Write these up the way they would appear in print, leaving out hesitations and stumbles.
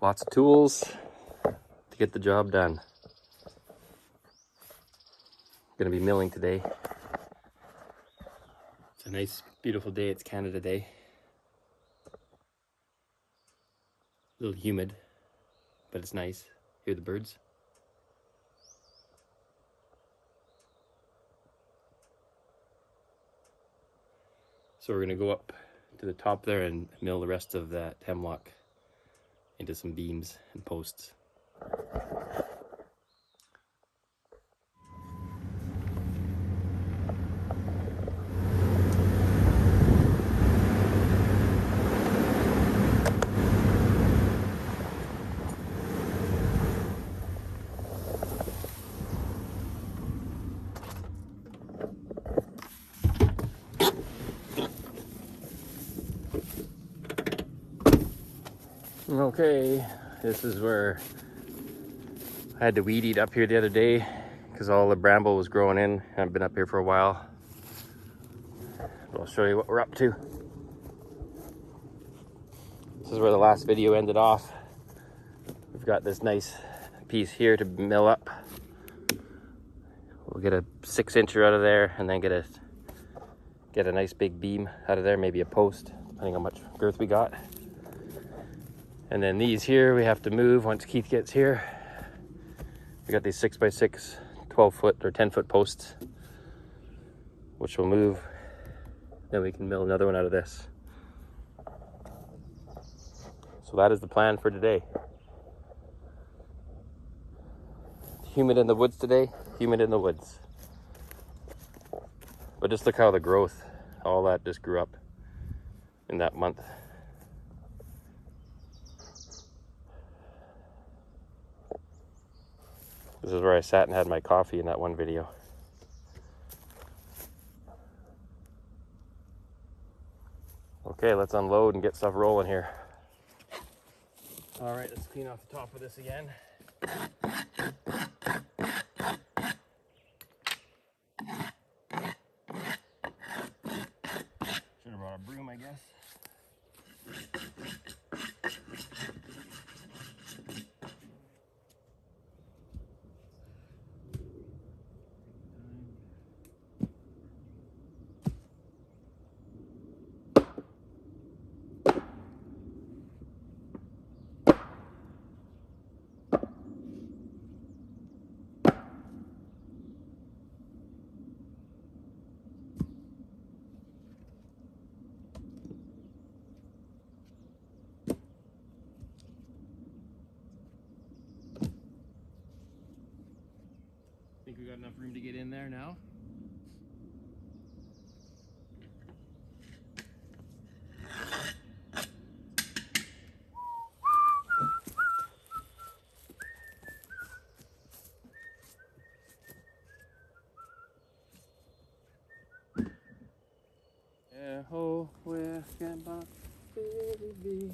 Lots of tools to get the job done. Gonna be milling today. It's a nice, beautiful day. It's Canada Day. A little humid, but it's nice. Hear the birds. So we're gonna go up to the top there and mill the rest of that hemlock into some beams and posts. Okay, this is where I had to weed eat up here the other day because all the bramble was growing in. I've been up here for a while. I'll show you what we're up to. This is where the last video ended off. We've got this nice piece here to mill up. We'll get a 6-incher out of there and then get a nice big beam out of there, maybe a post, depending on how much girth we got. And then these here we have to move once Keith gets here. We got these 6x6 12-foot or 10-foot posts, which will move. Then we can mill another one out of this. So that is the plan for today. Humid in the woods today, humid in the woods. But just look how the growth, all that just grew up in that month. This is where I sat and had my coffee in that one video. Okay, let's unload and get stuff rolling here. All right, let's clean off the top of this again. Should have brought a broom, I guess. Think we got enough room to get in there now? Yeah, oh, where can my baby be?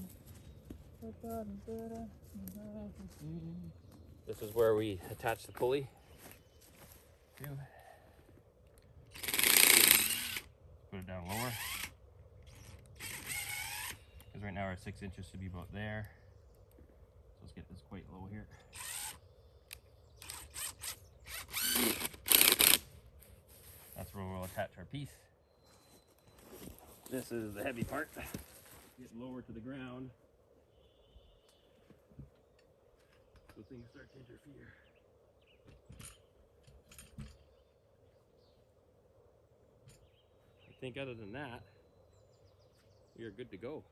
This is where we attach the pulley. Put it down lower. Because right now our 6 inches should be about there. So let's get this quite low here. That's where we'll attach our piece. This is the heavy part. Get lower to the ground so things start to interfere. I think other than that, we are good to go.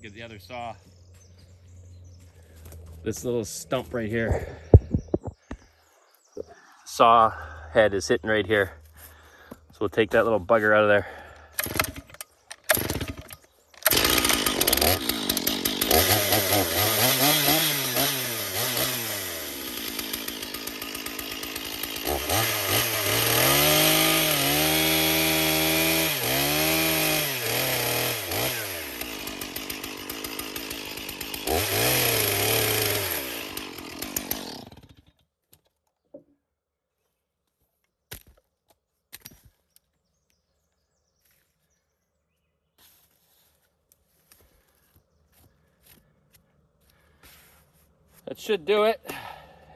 get the other saw. This little stump right here. Saw head is sitting right here. So we'll take that little bugger out of there. That should do it.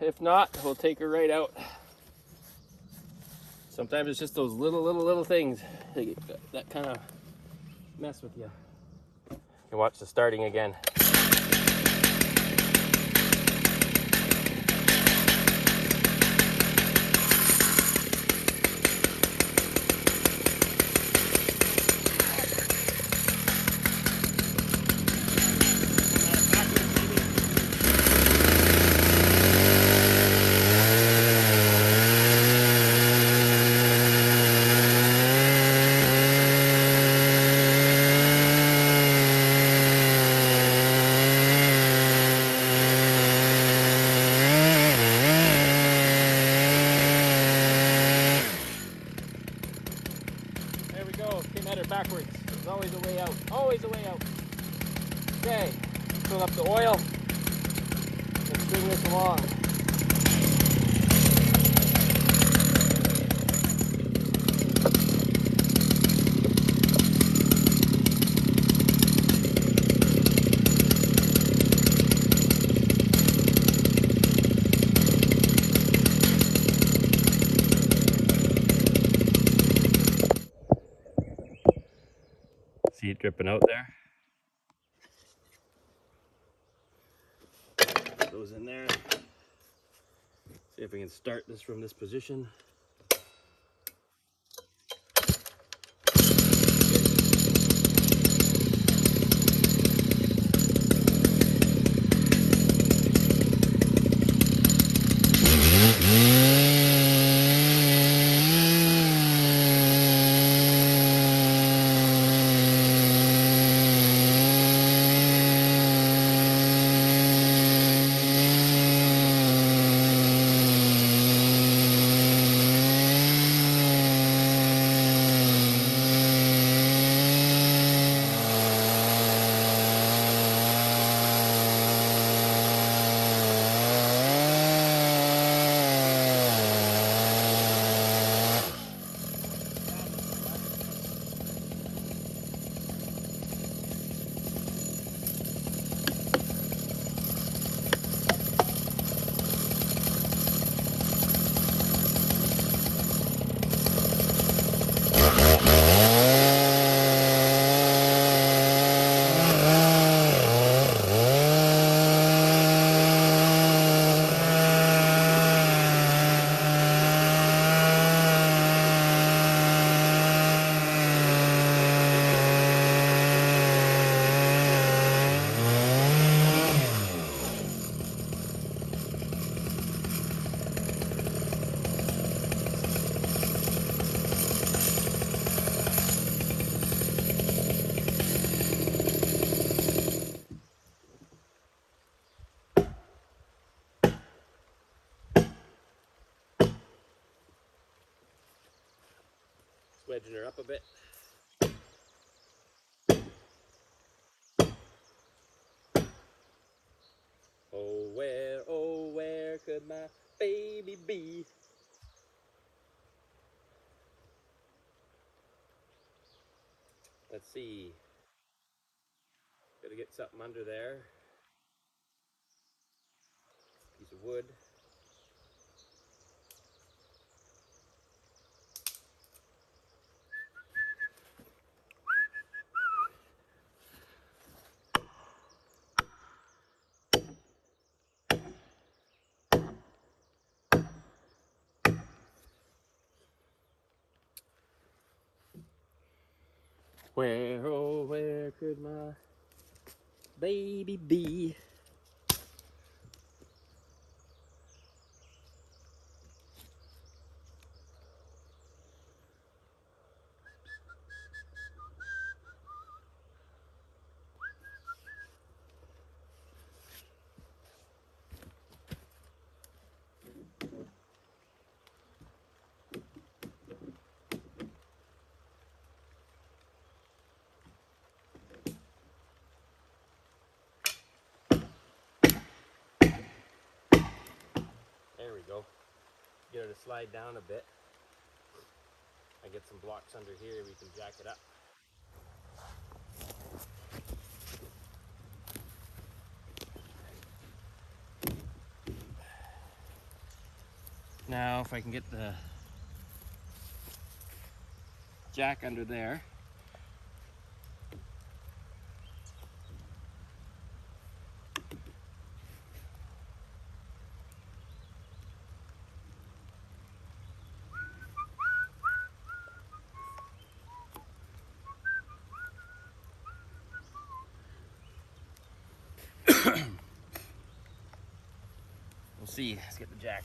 If not, we'll take her right out. Sometimes it's just those little things that kind of mess with you. You can watch the starting again. Backwards. There's always a way out. Always a way out. Okay. Fill up the oil. Let's bring this along. See it dripping out there? Put those in there. See if we can start this from this position. Wedging her up a bit. Oh where could my baby be? Let's see. Gotta get something under there. Piece of wood. Where, oh, where could my Baby bee. There we go. Get her to slide down a bit. I get some blocks under here, we can jack it up. Now if I can get the jack under there. We'll see. Let's get the jack.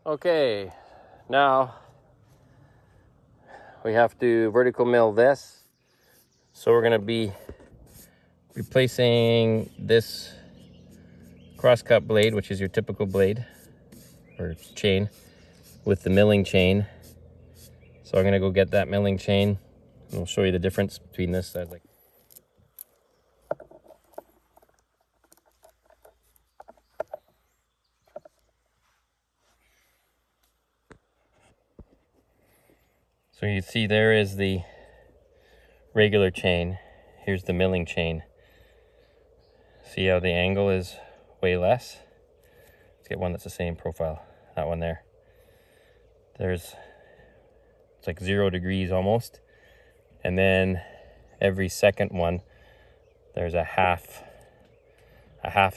Okay, now we have to vertical mill this. So we're gonna be replacing this crosscut blade, which is your typical blade or chain, with the milling chain. So I'm gonna go get that milling chain and we'll show you the difference between this. So you see there is the regular chain. Here's the milling chain. See how the angle is way less? Let's get one that's the same profile. That one there. It's like 0 degrees almost. And then every second one, there's a half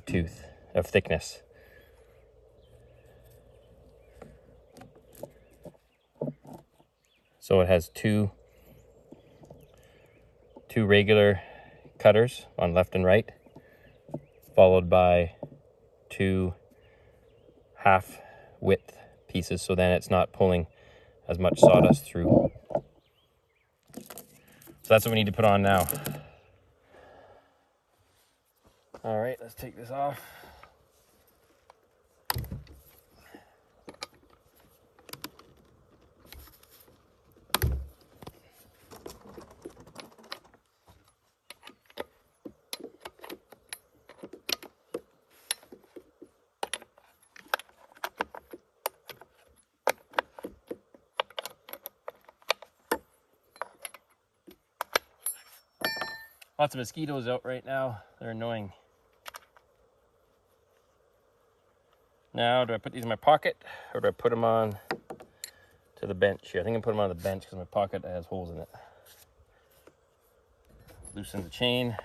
tooth of thickness. So it has two regular cutters on left and right, followed by 2 half width pieces, so then it's not pulling as much sawdust through. So that's what we need to put on now. All right, let's take this off. Lots of mosquitoes out right now. They're annoying. Now, do I put these in my pocket or do I put them on to the bench here? I think I'm putting them on the bench because my pocket has holes in it. Loosen the chain.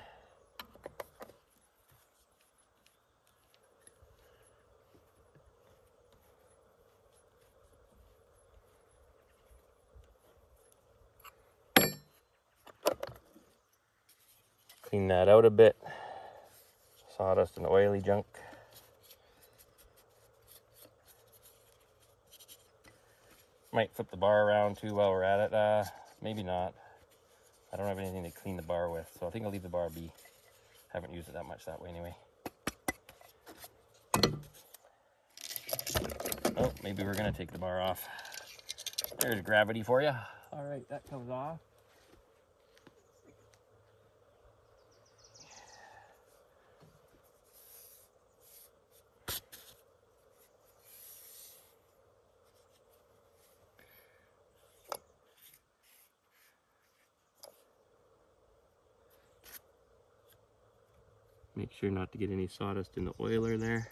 Clean that out a bit. Sawdust and oily junk. Might flip the bar around too while we're at it. Maybe not. I don't have anything to clean the bar with, so I think I'll leave the bar be. Haven't used it that much that way anyway. Oh, maybe we're gonna take the bar off. There's gravity for you. All right, that comes off. Make sure not to get any sawdust in the oiler there.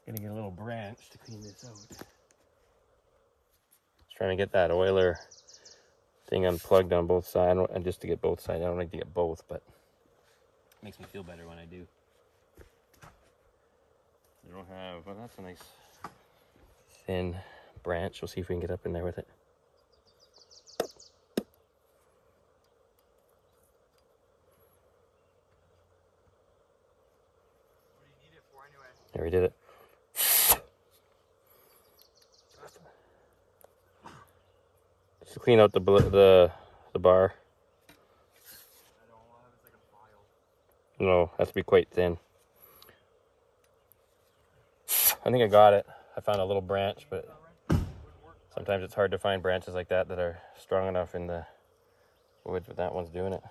Gonna get a little branch to clean this out. Just trying to get that oiler thing unplugged on both sides, and just to get both sides. I don't like to get both, but it makes me feel better when I do. I don't have, well, that's a nice thin branch. We'll see if we can get up in there with it. What do you need it for anyway? There, we did it. Just to clean out the bar. I don't want to have it like a file. No, it has to be quite thin. I think I got it. I found a little branch, but sometimes it's hard to find branches like that that are strong enough in the woods, but that one's doing it.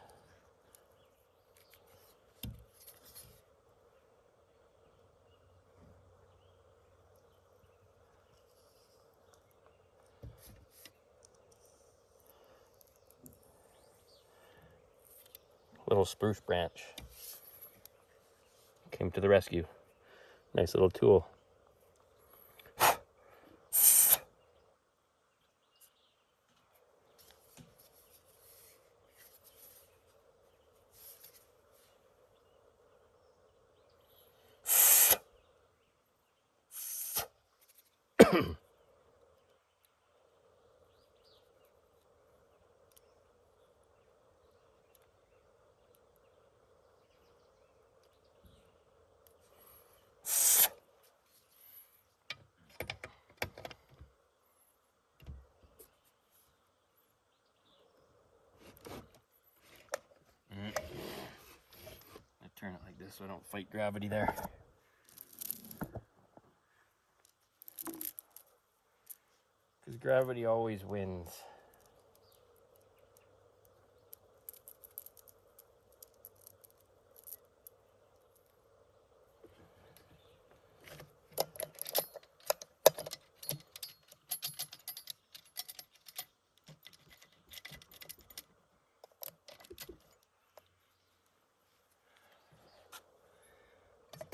Little spruce branch came to the rescue. Nice little tool. Turn it like this so I don't fight gravity there. Because gravity always wins.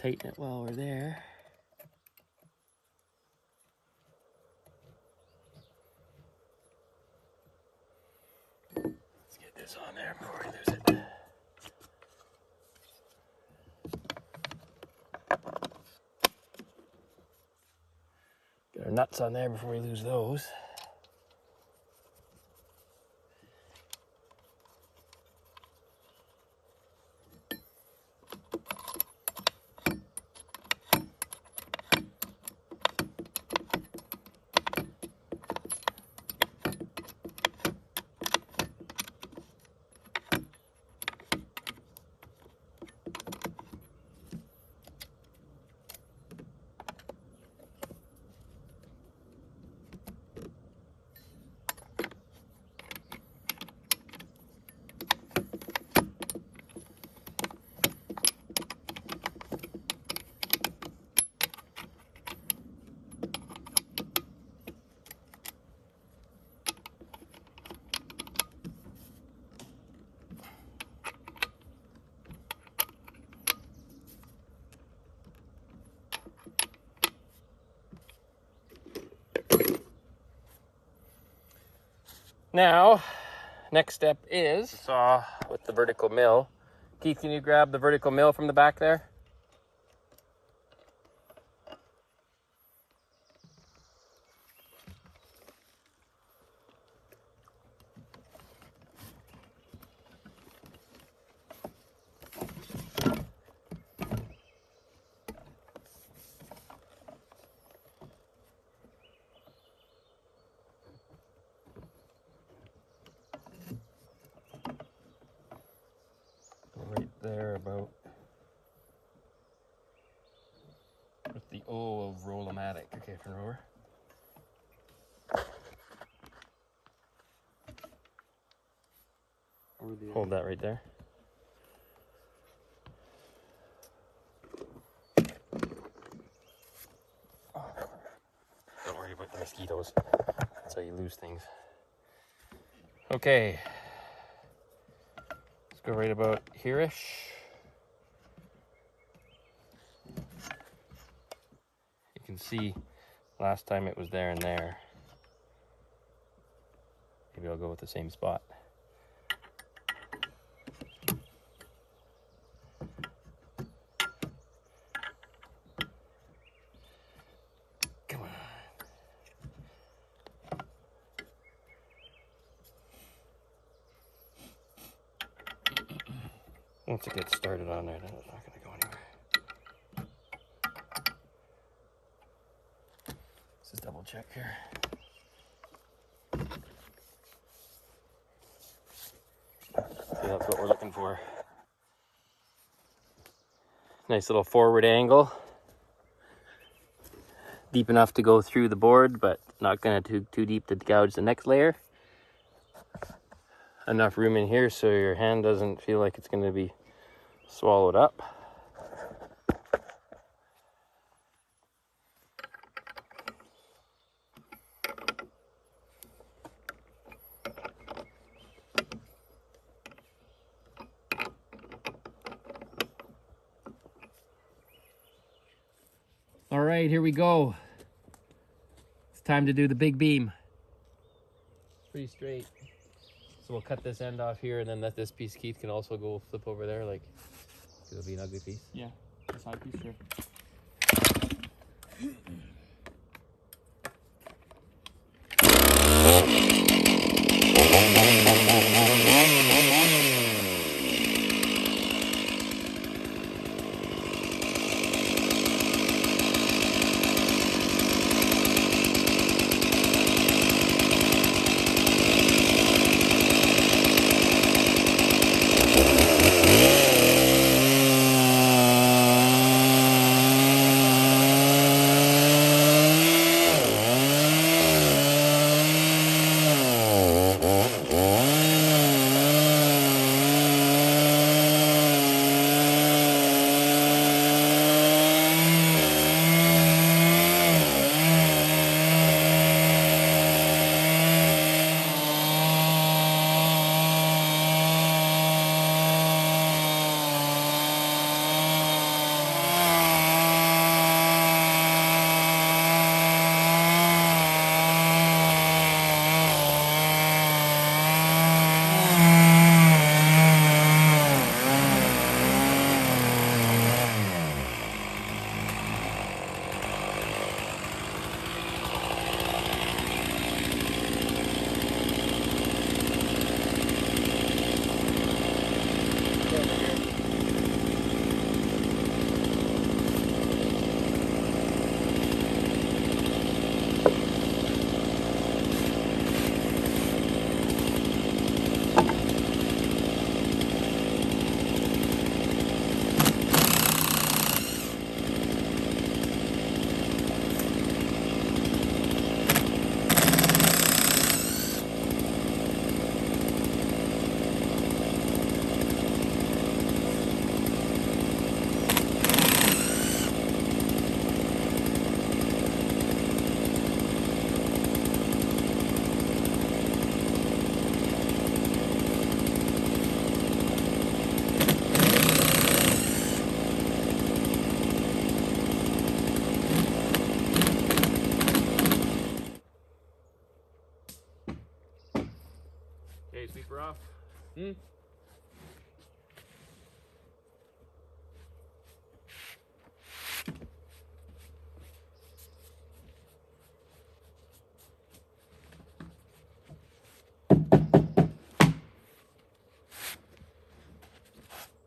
tighten it while we're there. Let's get this on there before we lose it. Get our nuts on there before we lose those. Now, next step is saw with the vertical mill. Keith, can you grab the vertical mill from the back there? Right there about with the O of Roll-O-Matic. Okay, turn over. Hold that right there. Don't worry about the mosquitoes. That's how you lose things. Okay. Let's go right about here-ish. You can see last time it was there and there. Maybe I'll go with the same spot. Come on. Once it gets started on there, then it's not going to go anywhere. Let's just double check here. See, that's what we're looking for. Nice little forward angle. Deep enough to go through the board, but not going to too deep to gouge the next layer. Enough room in here so your hand doesn't feel like it's going to be swallowed up. All right, here we go. It's time to do the big beam. Pretty straight. So we'll cut this end off here and then let this piece, Keith, can also go flip over there, like, it'll be an ugly piece. Yeah, the side piece, sure. Okay, sweeper off.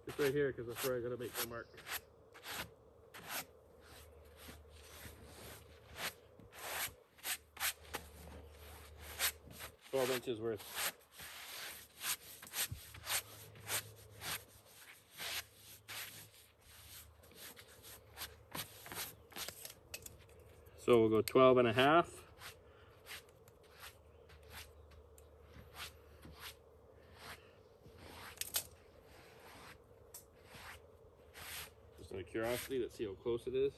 Just right here, because that's where I gotta make my mark. 12 inches worth. So we'll go 12 and a half. Just out of curiosity, let's see how close it is.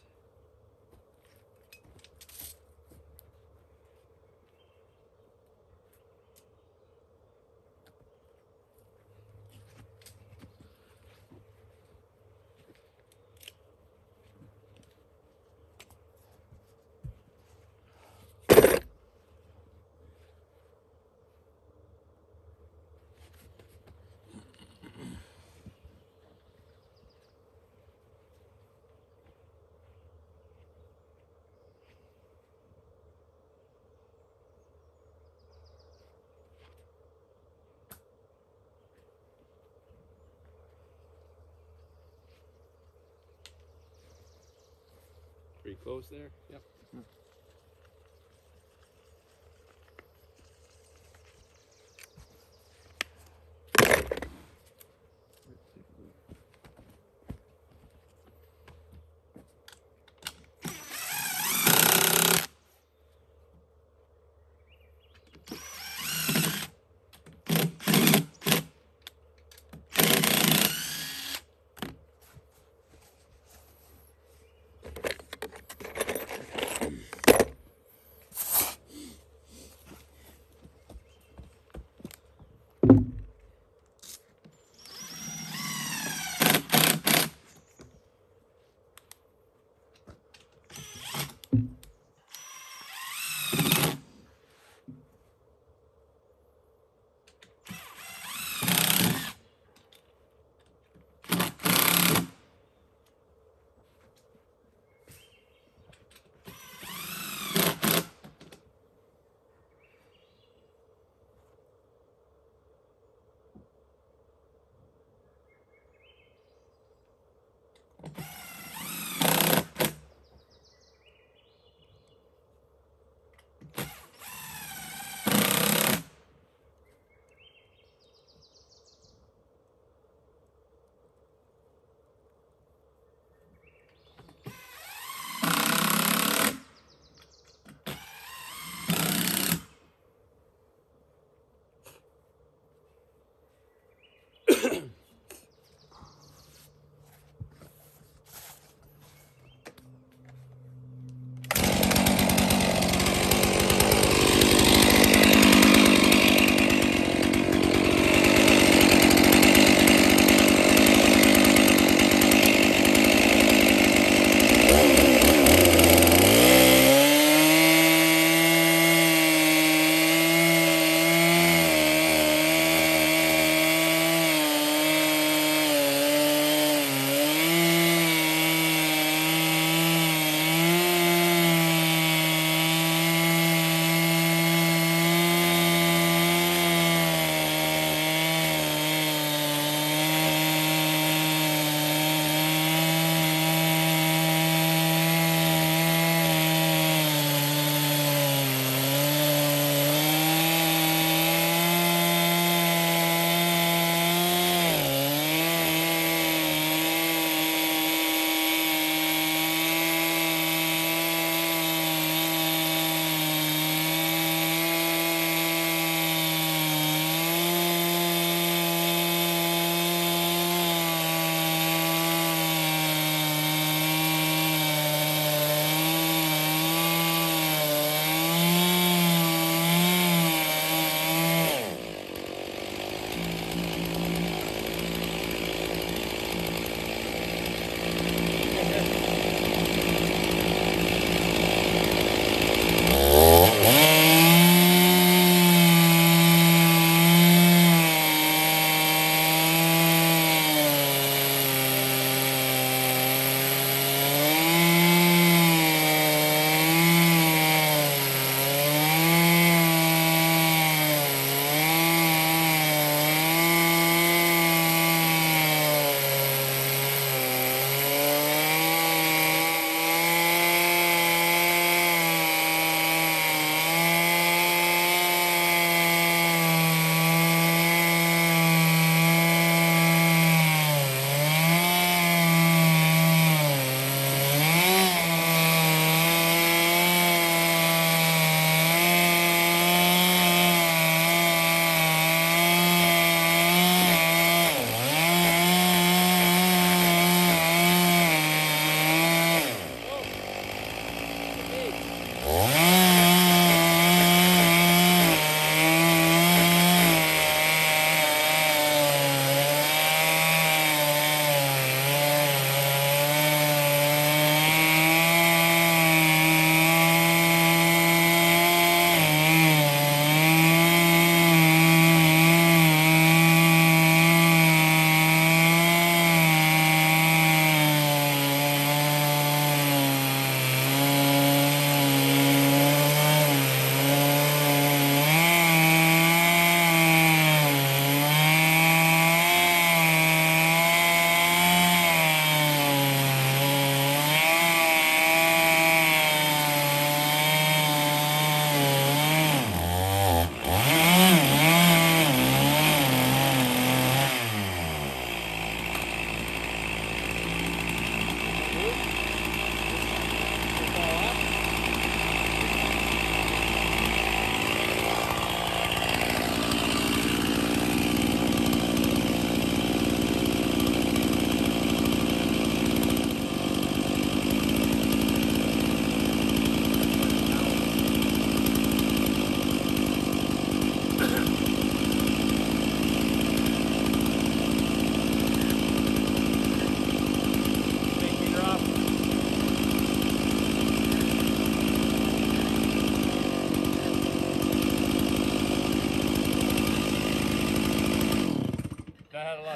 Pretty close there. Yep.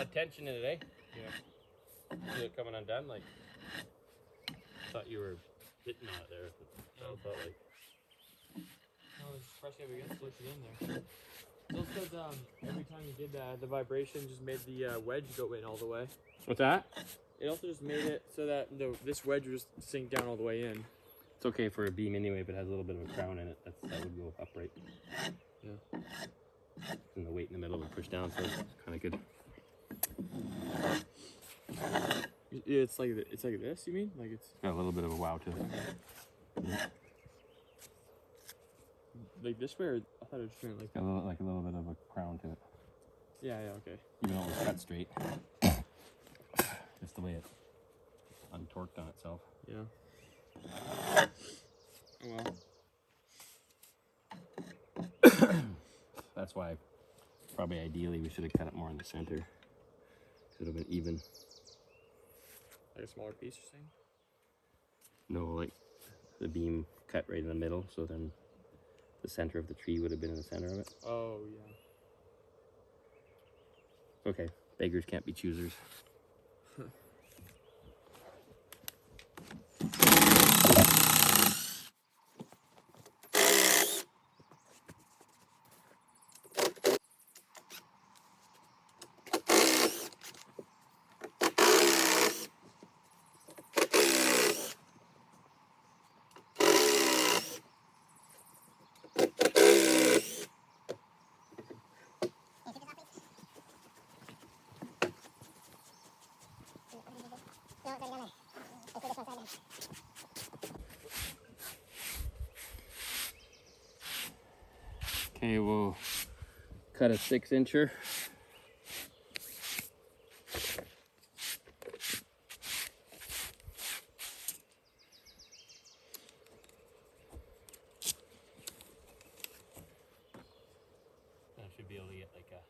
lot of tension in it, eh? Yeah. See it coming undone? Like, I thought you were hitting on it there. So I felt like. No, it's pressing up against, push it in there. It's also because every time you did that, the vibration just made the wedge go in all the way. What's that? It also just made it so that this wedge would just sink down all the way in. It's okay for a beam anyway, if it has a little bit of a crown in it. That would go upright. Yeah. And the weight in the middle would push down, so it's kind of good. It's like this. You mean like it's Got a little bit of a wow to it. like this way? Or I thought it was straight like that. Like a little bit of a crown to it. Yeah. Okay. Even though it was cut straight. Just the way it untorqued on itself. Yeah. Oh well. That's why, probably ideally, we should have cut it more in the center. Should have been even. Like a smaller piece, you're saying? No, like the beam cut right in the middle, so then the center of the tree would have been in the center of it. Oh yeah. Okay, beggars can't be choosers. Okay, we'll cut a 6-incher. I should be able to get like a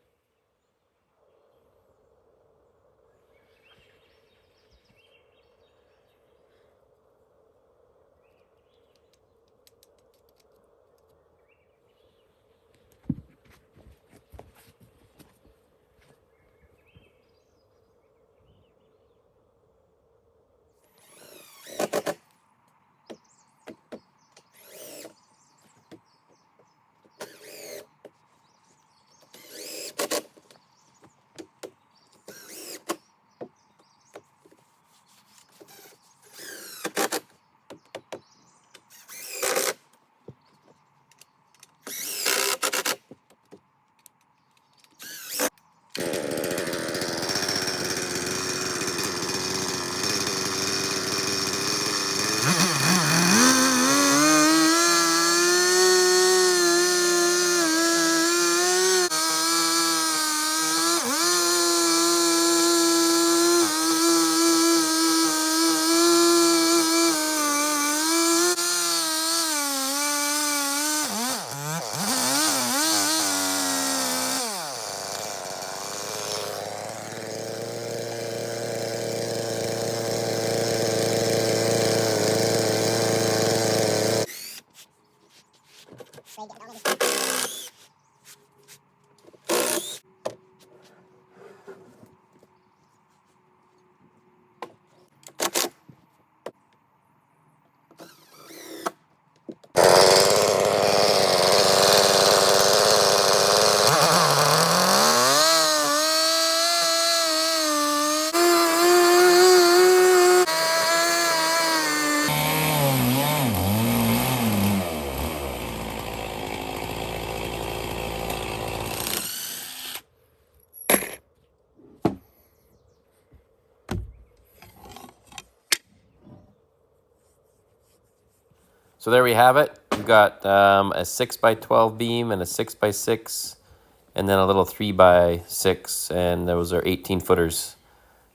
So there we have it. We've got a 6x12 beam and a 6x6, and then a little 3x6, and those are 18 footers.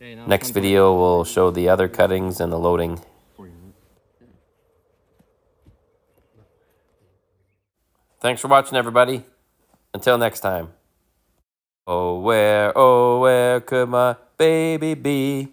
Okay, Next video will show the other cuttings and the loading. Thanks for watching, everybody. Until next time. Oh, where could my baby be?